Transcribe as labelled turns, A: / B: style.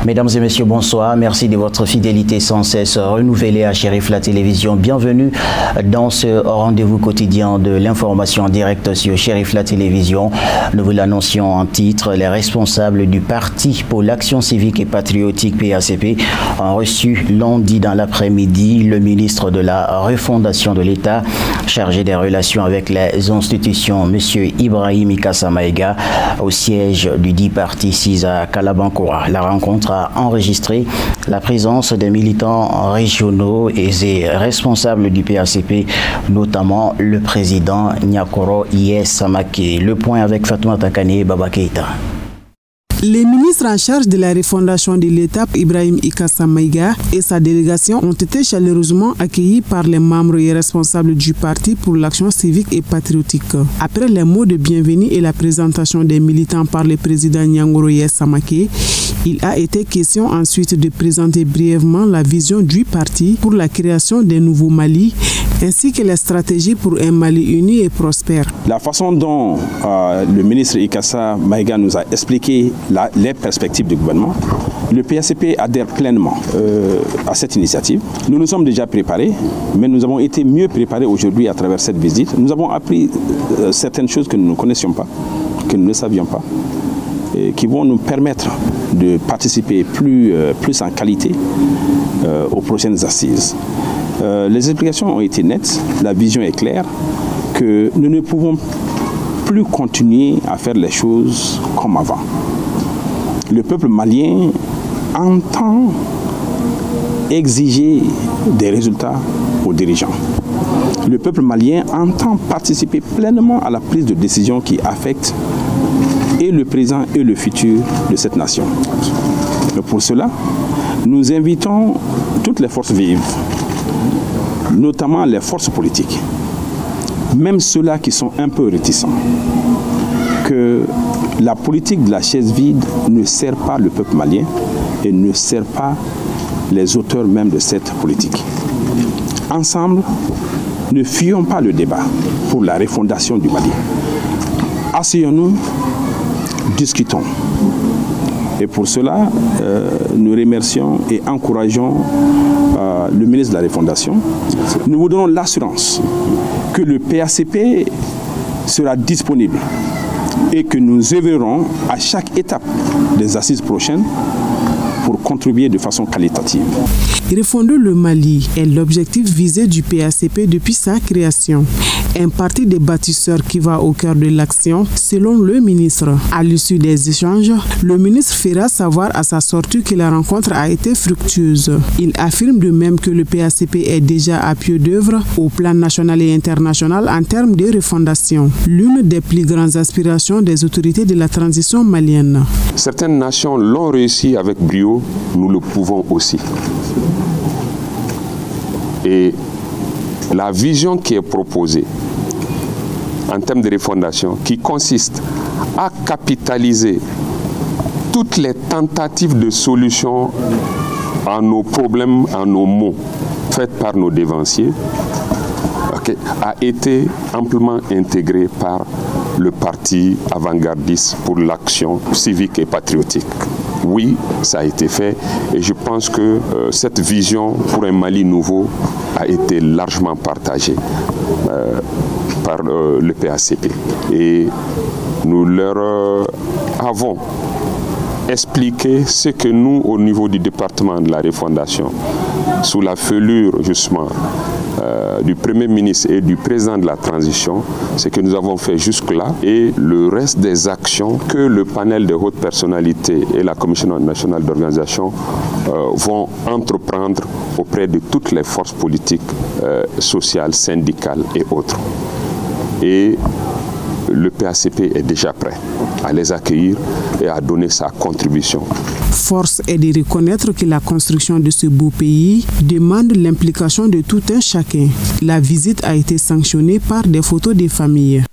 A: Mesdames et messieurs, bonsoir. Merci de votre fidélité sans cesse renouvelée à Chérif la télévision. Bienvenue dans ce rendez-vous quotidien de l'information en direct sur Chérif la télévision. Nous vous l'annoncions en titre. Les responsables du Parti pour l'action civique et patriotique PACP ont reçu lundi dans l'après-midi le ministre de la refondation de l'État chargé des relations avec les institutions, M. Ibrahim Ikassa Maïga, au siège du dit parti 6 à Kalabankoura. La rencontre a enregistré la présence des militants régionaux et des responsables du PACP, notamment le président Nyakoro Iyes Samake. Le point avec Fatoumata Kane et Baba Keïta.
B: Les ministres en charge de la refondation de l'État, Ibrahim Ikassa Maïga et sa délégation, ont été chaleureusement accueillis par les membres et responsables du Parti pour l'action civique et patriotique. Après les mots de bienvenue et la présentation des militants par le président Nyakoro Iyes Samake, il a été question ensuite de présenter brièvement la vision du parti pour la création d'un nouveau Mali, ainsi que les stratégies pour un Mali uni et prospère.
C: La façon dont le ministre Ikassa Maïga nous a expliqué les perspectives du gouvernement, le PACP adhère pleinement à cette initiative. Nous nous sommes déjà préparés, mais nous avons été mieux préparés aujourd'hui à travers cette visite. Nous avons appris certaines choses que nous ne connaissions pas, que nous ne savions pas, et qui vont nous permettre de participer plus en qualité aux prochaines assises. Les explications ont été nettes, la vision est claire, que nous ne pouvons plus continuer à faire les choses comme avant. Le peuple malien entend exiger des résultats aux dirigeants. Le peuple malien entend participer pleinement à la prise de décision qui affecte et le présent et le futur de cette nation. Et pour cela, nous invitons toutes les forces vives, notamment les forces politiques, même ceux-là qui sont un peu réticents, que la politique de la chaise vide ne sert pas le peuple malien et ne sert pas les auteurs même de cette politique. Ensemble, ne fuyons pas le débat pour la refondation du Mali. Asseyons-nous, discutons. Et pour cela, nous remercions et encourageons le ministre de la Refondation. Nous vous donnons l'assurance que le PACP sera disponible et que nous œuvrerons à chaque étape des assises prochaines pour contribuer de façon qualitative.
B: Refonder le Mali est l'objectif visé du PACP depuis sa création. Un parti des bâtisseurs qui va au cœur de l'action, selon le ministre. À l'issue des échanges, le ministre fera savoir à sa sortie que la rencontre a été fructueuse. Il affirme de même que le PACP est déjà à pied d'œuvre au plan national et international en termes de refondation. L'une des plus grandes aspirations des autorités de la transition malienne.
D: Certaines nations l'ont réussi avec brio, nous le pouvons aussi. Et la vision qui est proposée en termes de refondation, qui consiste à capitaliser toutes les tentatives de solution à nos problèmes, à nos maux, faites par nos dévanciers, a été amplement intégrée par le parti avant-gardiste pour l'action civique et patriotique. Oui, ça a été fait et je pense que cette vision pour un Mali nouveau a été largement partagée par le PACP. Et nous leur avons expliqué ce que nous, au niveau du département de la refondation, sous la fêlure justement du Premier ministre et du président de la transition, ce que nous avons fait jusque-là et le reste des actions que le panel de hautes personnalités et la Commission nationale d'organisation vont entreprendre auprès de toutes les forces politiques, sociales, syndicales et autres. Et le PACP est déjà prêt à les accueillir et à donner sa contribution.
B: Force est de reconnaître que la construction de ce beau pays demande l'implication de tout un chacun. La visite a été sanctionnée par des photos des familles.